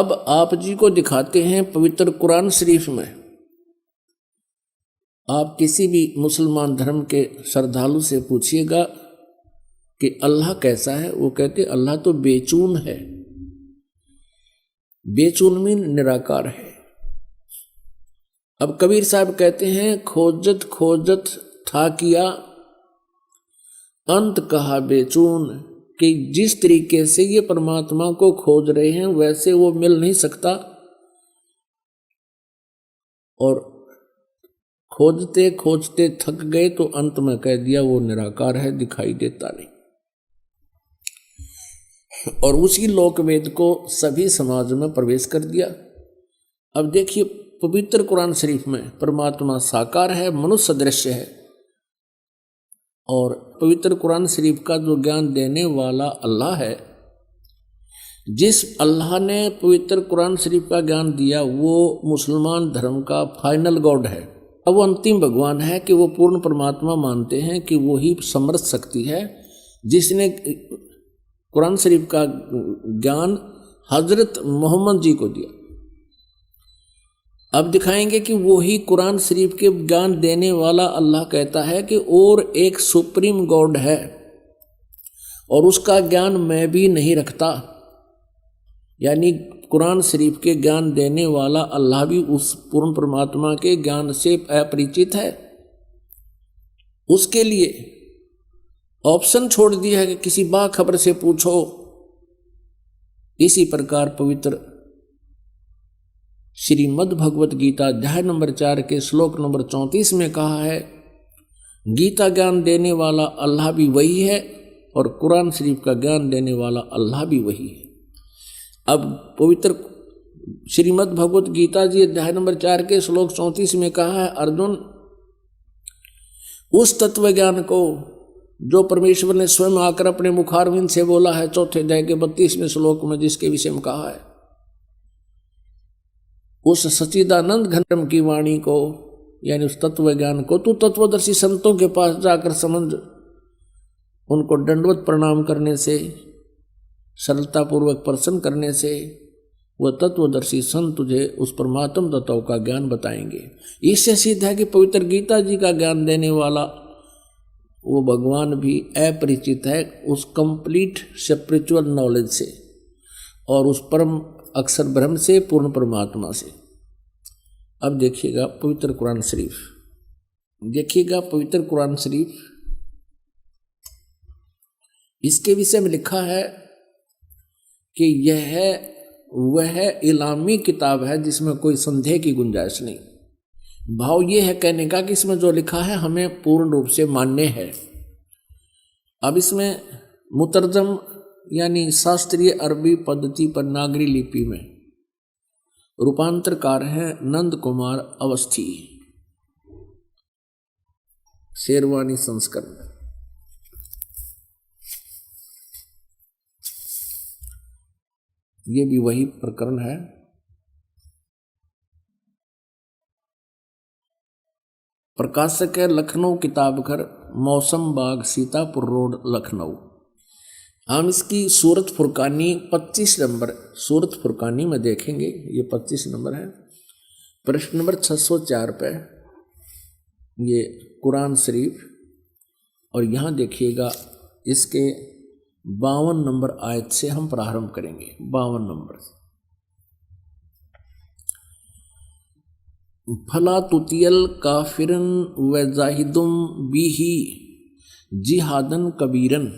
अब आप जी को दिखाते हैं पवित्र कुरान शरीफ में। आप किसी भी मुसलमान धर्म के श्रद्धालु से पूछिएगा कि अल्लाह कैसा है, वो कहते अल्लाह तो बेचून है। बेचून मीन निराकार है। अब कबीर साहब कहते हैं खोजत खोजत था किया अंत कहा बेचून, कि जिस तरीके से ये परमात्मा को खोज रहे हैं वैसे वो मिल नहीं सकता, और खोजते खोजते थक गए तो अंत में कह दिया वो निराकार है, दिखाई देता नहीं। और उसी लोकवेद को सभी समाज में प्रवेश कर दिया। अब देखिए पवित्र कुरान शरीफ में परमात्मा साकार है, मनुष्य सदृश्य है, और पवित्र कुरान शरीफ का जो ज्ञान देने वाला अल्लाह है, जिस अल्लाह ने पवित्र कुरान शरीफ का ज्ञान दिया वो मुसलमान धर्म का फाइनल गॉड है। अब वो अंतिम भगवान है कि वो पूर्ण परमात्मा मानते हैं कि वो ही समर्थ शक्ति है जिसने कुरान शरीफ का ज्ञान हजरत मोहम्मद जी को दिया। अब दिखाएंगे कि वो ही कुरान शरीफ के ज्ञान देने वाला अल्लाह कहता है कि और एक सुप्रीम गॉड है और उसका ज्ञान मैं भी नहीं रखता, यानी कुरान शरीफ के ज्ञान देने वाला अल्लाह भी उस पूर्ण परमात्मा के ज्ञान से अपरिचित है। उसके लिए ऑप्शन छोड़ दिया है कि किसी बाखबर से पूछो। इसी प्रकार पवित्र श्रीमद् भगवत गीता अध्याय नंबर 4 के श्लोक नंबर 34 में कहा है गीता ज्ञान देने वाला अल्लाह भी वही है और कुरान शरीफ का ज्ञान देने वाला अल्लाह भी वही है। अब पवित्र श्रीमद् भगवत गीता जी अध्याय नंबर 4 के श्लोक 34 में कहा है अर्जुन, उस तत्व ज्ञान को जो परमेश्वर ने स्वयं आकर अपने मुखारविंद से बोला है चौथे अध्याय के 32वें श्लोक में, जिसके विषय में कहा है, उस सच्चिदानंद घनम की वाणी को, यानी उस तत्व ज्ञान को तू तत्वदर्शी संतों के पास जाकर समझ, उनको दंडवत प्रणाम करने से, सरलता पूर्वक प्रसन्न करने से वह तत्वदर्शी संत तुझे उस परमात्म तत्व का ज्ञान बताएंगे। इससे सिद्ध है कि पवित्र गीता जी का ज्ञान देने वाला वो भगवान भी अपरिचित है उस कंप्लीट स्पिरिचुअल नॉलेज से और उस परम अक्षर ब्रह्म से, पूर्ण परमात्मा से। अब देखिएगा पवित्र कुरान शरीफ, देखिएगा पवित्र कुरान शरीफ, इसके विषय में लिखा है कि यह वह इलामी किताब है जिसमें कोई संदेह की गुंजाइश नहीं। भाव ये है कहने का कि इसमें जो लिखा है हमें पूर्ण रूप से मान्य है। अब इसमें मुतरजम यानी शास्त्रीय अरबी पद्धति पर नागरी लिपि में रूपांतरकार हैं नंद कुमार अवस्थी, शेरवानी संस्करण। ये भी वही प्रकरण है। प्रकाशक है लखनऊ किताब घर, मौसम बाग, सीतापुर रोड, लखनऊ। हम इसकी सूरत फुरकानी 25 नंबर सूरत फुरकानी में देखेंगे, ये 25 नंबर है। प्रश्न नंबर 604 पे ये कुरान शरीफ, और यहाँ देखिएगा इसके 52 नंबर आयत से हम प्रारंभ करेंगे। 52 नंबर, फला तुतियल काफिरन व जाहिदुम बिही जिहादन कबीरन।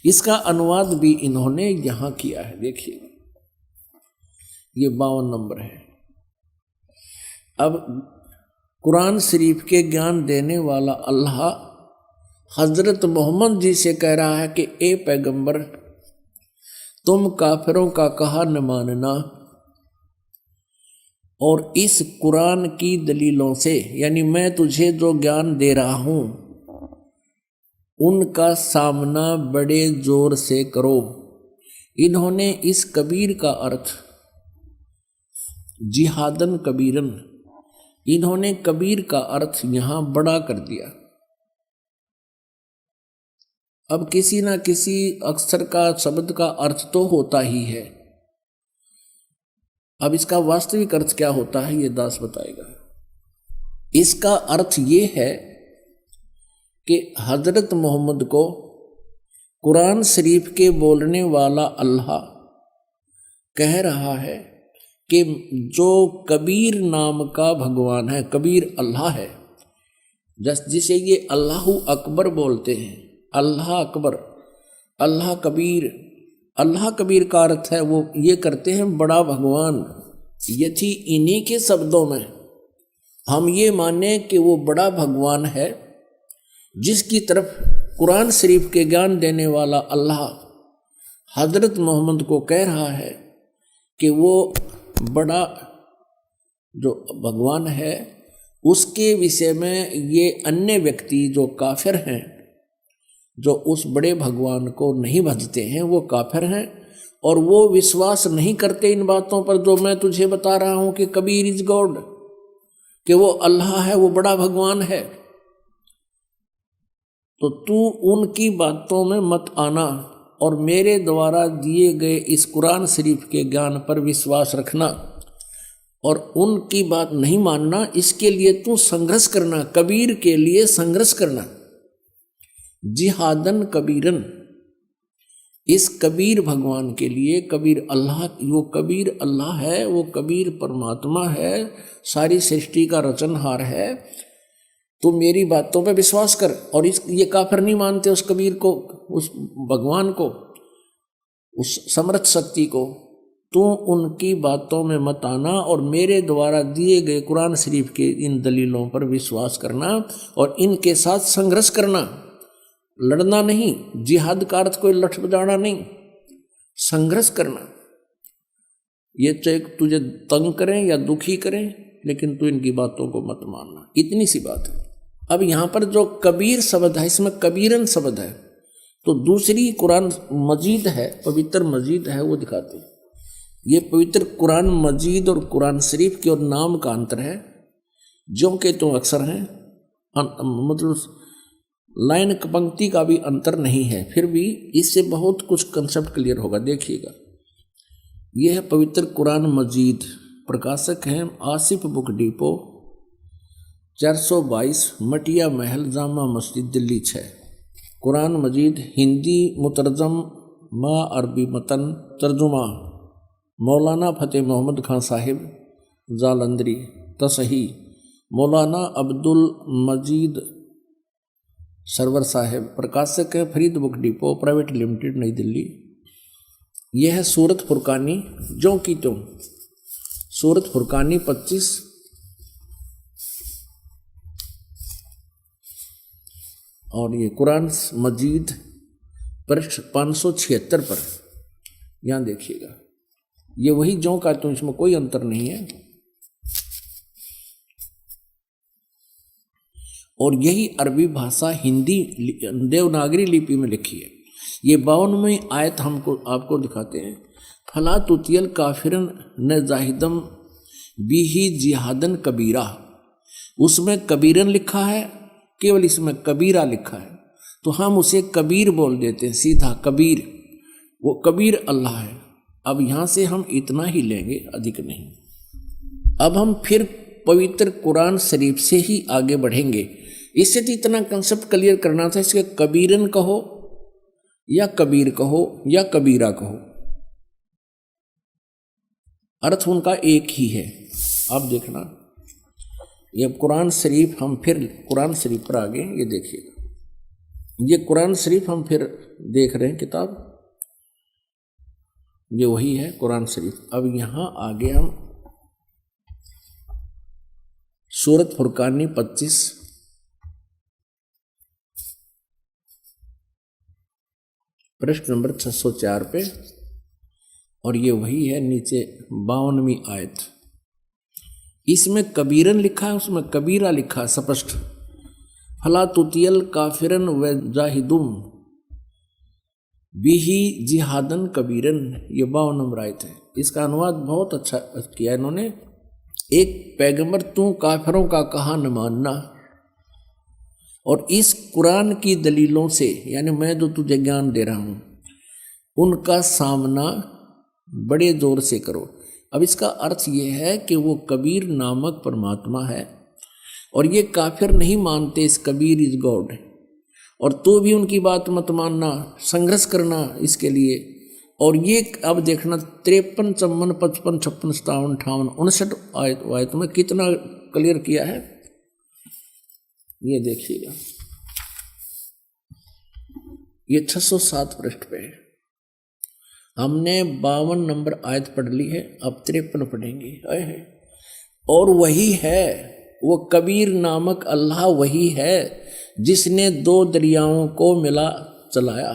इसका अनुवाद भी इन्होंने यहाँ किया है। देखिए ये 52 नंबर है। अब कुरान शरीफ के ज्ञान देने वाला अल्लाह हजरत मोहम्मद जी से कह रहा है कि ए पैगंबर, तुम काफिरों का कहा न मानना और इस कुरान की दलीलों से, यानी मैं तुझे जो ज्ञान दे रहा हूं उनका सामना बड़े जोर से करो। इन्होंने इस कबीर का अर्थ जिहादन कबीरन, इन्होंने कबीर का अर्थ यहां बड़ा कर दिया। अब किसी ना किसी अक्षर का, शब्द का अर्थ तो होता ही है। अब इसका वास्तविक अर्थ क्या होता है ये दास बताएगा। इसका अर्थ ये है कि हजरत मोहम्मद को कुरान शरीफ के बोलने वाला अल्लाह कह रहा है कि जो कबीर नाम का भगवान है, कबीर अल्लाह है, जिसे ये अल्लाहु अकबर बोलते हैं, अल्लाह अकबर, अल्लाह कबीर। अल्लाह कबीर का अर्थ है वो ये करते हैं बड़ा भगवान। ये थी इन्हीं के शब्दों में हम ये माने कि वो बड़ा भगवान है, जिसकी तरफ कुरान शरीफ के ज्ञान देने वाला अल्लाह हजरत मोहम्मद को कह रहा है कि वो बड़ा जो भगवान है, उसके विषय में ये अन्य व्यक्ति जो काफिर हैं, जो उस बड़े भगवान को नहीं भजते हैं, वो काफिर हैं और वो विश्वास नहीं करते इन बातों पर जो मैं तुझे बता रहा हूं कि कबीर इज गॉड, कि वो अल्लाह है, वो बड़ा भगवान है। तो तू उनकी बातों में मत आना और मेरे द्वारा दिए गए इस कुरान शरीफ के ज्ञान पर विश्वास रखना और उनकी बात नहीं मानना। इसके लिए तू संघर्ष करना, कबीर के लिए संघर्ष करना, जिहादन कबीरन, इस कबीर भगवान के लिए। कबीर अल्लाह, वो कबीर अल्लाह है, वो कबीर परमात्मा है, सारी सृष्टि का रचनहार है। तो मेरी बातों पे विश्वास कर। और ये काफिर नहीं मानते उस कबीर को, उस भगवान को, उस समर्थ शक्ति को। तू उनकी बातों में मत आना और मेरे द्वारा दिए गए कुरान शरीफ के इन दलीलों पर विश्वास करना और इनके साथ संघर्ष करना, लड़ना नहीं। जिहाद का अर्थ कोई लठ बजाना नहीं, संघर्ष करना। ये चाहे तुझे तंग करें या दुखी करें, लेकिन तू इनकी बातों को मत मानना। इतनी सी बात है। अब यहाँ पर जो कबीर शब्द है, इसमें कबीरन शब्द है, तो दूसरी कुरान मजीद है, पवित्र मजीद है, वो दिखाते हैं। ये पवित्र कुरान मजीद और कुरान शरीफ के और नाम का अंतर है, जो कि तो अक्सर हैं, मतलब लाइन पंक्ति का भी अंतर नहीं है, फिर भी इससे बहुत कुछ कंसेप्ट क्लियर होगा। देखिएगा, यह है पवित्र कुरान मजीद, प्रकाशक हैं आसिफ बुक डिपो, 422 मटिया महल, जामा मस्जिद, दिल्ली 6। कुरान मजीद हिंदी मुतरजम मा अरबी मतन, तर्जुमा मौलाना फ़तेह मोहम्मद खान साहिब जालंधरी, तसही मौलाना अब्दुल मजीद सरवर साहिब, प्रकाशक है Farid book depot private limited, नई दिल्ली। यह है सूरत फुरकानी, जो की तुम सूरत फुरकानी 25 और ये कुरान मजीद पृष्ठ 576 पर, यहाँ देखिएगा। ये वही जो का तुम, इसमें कोई अंतर नहीं है। और यही अरबी भाषा हिंदी देवनागरी लिपि में लिखी है। ये 52वें आयत हमको आपको दिखाते हैं। फला तुतियल काफिरन न जाहिदम बिही जिहादन कबीरा, उसमें कबीरन लिखा है, केवल इसमें कबीरा लिखा है, तो हम उसे कबीर बोल देते हैं, सीधा कबीर। वो कबीर अल्लाह है। अब यहाँ से हम इतना ही लेंगे, अधिक नहीं। अब हम फिर पवित्र कुरान शरीफ से ही आगे बढ़ेंगे। इससे तो इतना कंसेप्ट क्लियर करना था, इसके कबीरन कहो या कबीर कहो या कबीरा कहो, अर्थ उनका एक ही है। अब देखना, ये कुरान शरीफ, हम फिर कुरान शरीफ पर आगे, ये देखिएगा, ये कुरान शरीफ हम फिर देख रहे हैं किताब, ये वही है कुरान शरीफ। अब यहाँ आगे हम सूरत फुरकानी 25 पृष्ठ नंबर 604 पे, और ये वही है नीचे 52वीं आयत। इसमें कबीरन लिखा है, उसमें कबीरा लिखा है स्पष्ट। फला तुतियल काफिरन व जाहिदुम बिही जिहादन कबीरन, ये 52 नंबर आयत है। इसका अनुवाद बहुत अच्छा किया इन्होंने। एक पैगंबर, तू काफिरों का कहा न मानना, और इस कुरान की दलीलों से, यानी मैं जो तुझे ज्ञान दे रहा हूँ, उनका सामना बड़े जोर से करो। अब इसका अर्थ ये है कि वो कबीर नामक परमात्मा है और ये काफिर नहीं मानते इस कबीर इज गॉड, और तो भी उनकी बात मत मानना, संघर्ष करना इसके लिए। और ये अब देखना 53, 54, 55, 56, 57, 58, 59 आयत में कितना क्लियर किया है, ये देखिएगा। ये 607 पृष्ठ पे है। हमने 52 नंबर आयत पढ़ ली है, अब 53 पढ़ेंगे। और वही है वो कबीर नामक अल्लाह, वही है जिसने 2 दरियाओं को मिला चलाया,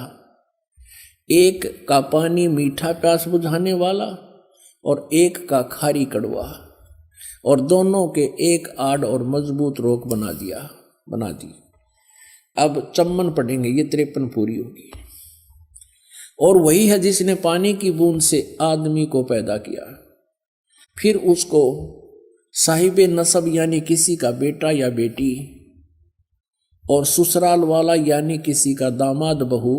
एक का पानी मीठा प्यास बुझाने वाला और एक का खारी कड़वा, और दोनों के एक आड़ और मजबूत रोक बना दी। अब 54 पढ़ेंगे, ये 53 पूरी होगी। और वही है जिसने पानी की बूंद से आदमी को पैदा किया, फिर उसको साहिबे नसब यानी किसी का बेटा या बेटी, और ससुराल वाला यानी किसी का दामाद बहू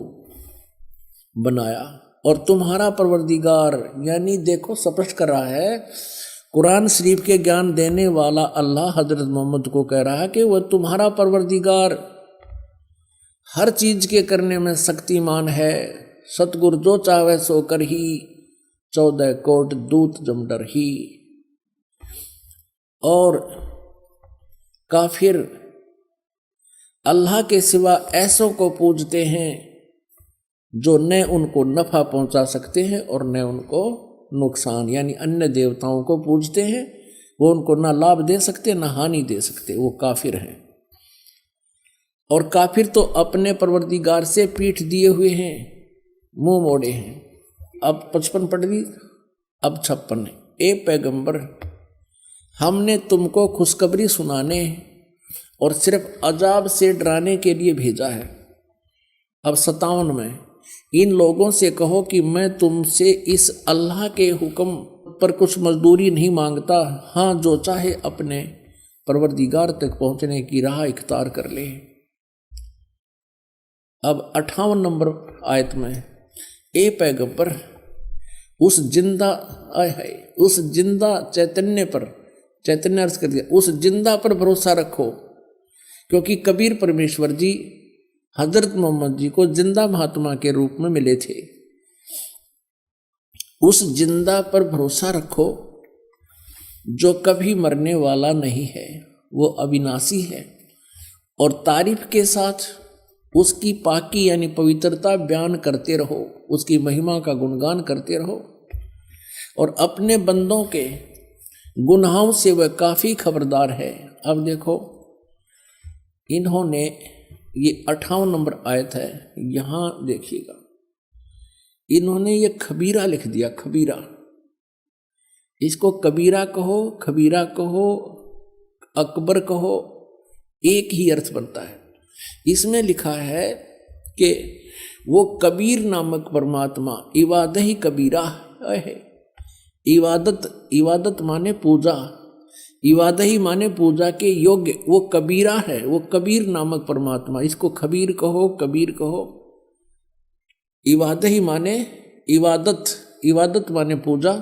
बनाया। और तुम्हारा परवरदिगार, यानी देखो स्पष्ट कर रहा है, कुरान शरीफ के ज्ञान देने वाला अल्लाह हजरत मोहम्मद को कह रहा है कि वह तुम्हारा परवरदिगार हर चीज के करने में शक्तिमान है, सतगुरु जो चाहे सो कर ही, 14 कोट दूत जमडर ही। और काफिर अल्लाह के सिवा ऐसों को पूजते हैं जो न उनको नफा पहुंचा सकते हैं और न उनको नुकसान, यानी अन्य देवताओं को पूजते हैं, वो उनको ना लाभ दे सकते ना हानि दे सकते, वो काफिर हैं। और काफिर तो अपने परवरदिगार से पीठ दिए हुए हैं, मुंह मोड़े हैं। अब 55 पढ़ ली, अब 56। ए पैगंबर, हमने तुमको खुशखबरी सुनाने और सिर्फ अजाब से डराने के लिए भेजा है। अब 57 में, इन लोगों से कहो कि मैं तुमसे इस अल्लाह के हुक्म पर कुछ मजदूरी नहीं मांगता, हाँ जो चाहे अपने परवरदिगार तक पहुंचने की राह इख्तियार कर ले। अब 58 नंबर आयत में, ए पैगंबर, उस जिंदा चैतन्य पर, चैतन्य अर्थ कर दिया, उस जिंदा पर भरोसा रखो, क्योंकि कबीर परमेश्वर जी हजरत मोहम्मद जी को जिंदा महात्मा के रूप में मिले थे। उस जिंदा पर भरोसा रखो जो कभी मरने वाला नहीं है, वो अविनाशी है, और तारीफ के साथ उसकी पाकी यानी पवित्रता बयान करते रहो, उसकी महिमा का गुणगान करते रहो, और अपने बंदों के गुनाहों से वह काफी खबरदार है। अब देखो, इन्होंने ये 58 नंबर आयत है, यहां देखिएगा, इन्होंने ये खबीरा लिख दिया, खबीरा। इसको कबीरा कहो, खबीरा कहो, अकबर कहो, एक ही अर्थ बनता है। इसमें लिखा है कि वो कबीर नामक परमात्मा इबादत ही कबीरा है। इबादत माने पूजा, इबादत ही माने पूजा के योग्य, वो कबीरा है, वो कबीर नामक परमात्मा। इसको खबीर कहो, कबीर कहो। इबादत ही माने इबादत माने पूजा,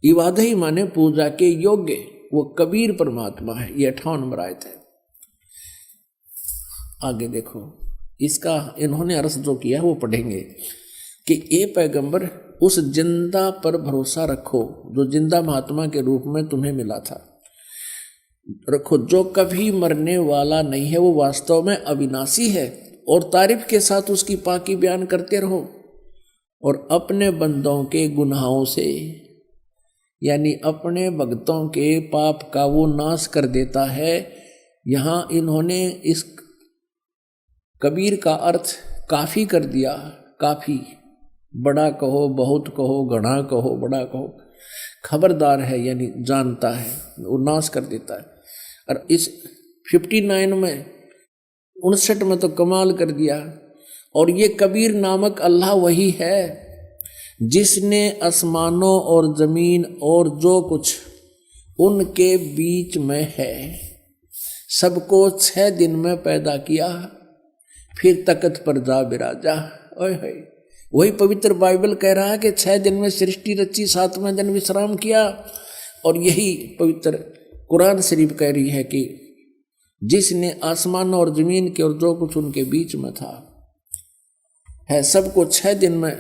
इबादत ही माने पूजा के योग्य, वो कबीर परमात्मा है। ये 58 नंबर आयत है। आगे देखो, इसका इन्होंने अर्थ जो किया वो पढ़ेंगे कि ए पैगंबर, उस जिंदा पर भरोसा रखो जो जिंदा महात्मा के रूप में तुम्हें मिला था, रखो, जो कभी मरने वाला नहीं है, वो वास्तव में अविनाशी है, और तारीफ के साथ उसकी पाकी बयान करते रहो, और अपने बंदों के गुनाहों से, यानी अपने भक्तों के पाप का वो नाश कर देता है। यहाँ इन्होंने इस कबीर का अर्थ काफी कर दिया, काफी, बड़ा कहो, बहुत कहो, घना कहो, बड़ा कहो, खबरदार है यानी जानता है, वो नाश कर देता है। और इस 59 में 59 में तो कमाल कर दिया। और ये कबीर नामक अल्लाह वही है जिसने आसमानों और जमीन और जो कुछ उनके बीच में है सबको 6 दिन में पैदा किया, फिर तख्त पर जा बिराजा। ओए होए, वही पवित्र बाइबल कह रहा है कि 6 दिन में सृष्टि रची, 7वें दिन विश्राम किया। और यही पवित्र कुरान शरीफ कह रही है कि जिसने आसमान और जमीन के और जो कुछ उनके बीच में था है सबको 6 दिन में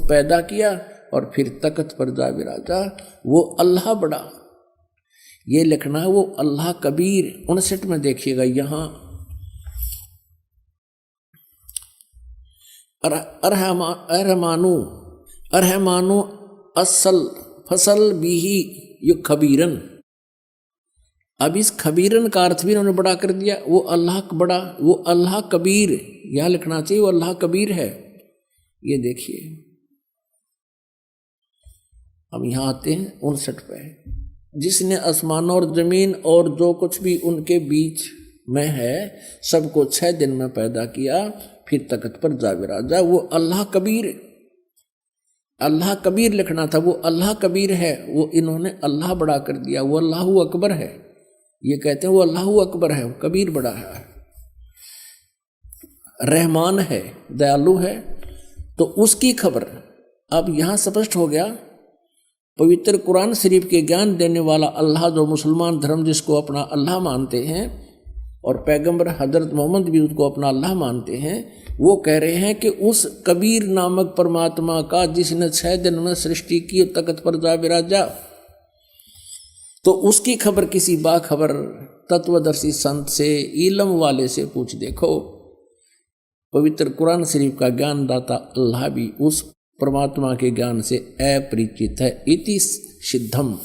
पैदा किया और फिर तख्त पर जा विराजा। वो अल्लाह बड़ा, ये लिखना है वो अल्लाह कबीर। 59 में देखिएगा यहाँ अरहमानु असल फसल बीही यु खबीरन। अब इस खबीरन का अर्थ भी उन्होंने बड़ा कर दिया। वो अल्लाह बड़ा, वो अल्लाह कबीर, यहां लिखना चाहिए वो अल्लाह कबीर है। ये देखिए, हम यहां आते हैं 59 पे। जिसने आसमान और जमीन और जो कुछ भी उनके बीच में है सबको 6 दिन में पैदा किया, फिर तख्त पर जा विराजा। वो अल्लाह कबीर, अल्लाह कबीर लिखना था, वो अल्लाह कबीर है। वो इन्होंने अल्लाह बड़ा कर दिया, वो अल्लाह अकबर है। ये कहते हैं वो अल्लाह अकबर है, कबीर बड़ा है, रहमान है, दयालु है। तो उसकी खबर अब यहां स्पष्ट हो गया। पवित्र कुरान शरीफ के ज्ञान देने वाला अल्लाह, जो मुसलमान धर्म जिसको अपना अल्लाह मानते हैं, और पैगंबर हजरत मोहम्मद भी उसको अपना अल्लाह मानते हैं, वो कह रहे हैं कि उस कबीर नामक परमात्मा का जिसने 6 दिन में सृष्टि की, तख्त पर जा विराजा, तो उसकी खबर किसी बाखबर तत्वदर्शी संत से, इलम वाले से पूछ देखो। पवित्र कुरान शरीफ का ज्ञान दाता अल्लाह भी उस परमात्मा के ज्ञान से अपरिचित है। इति सिद्धम।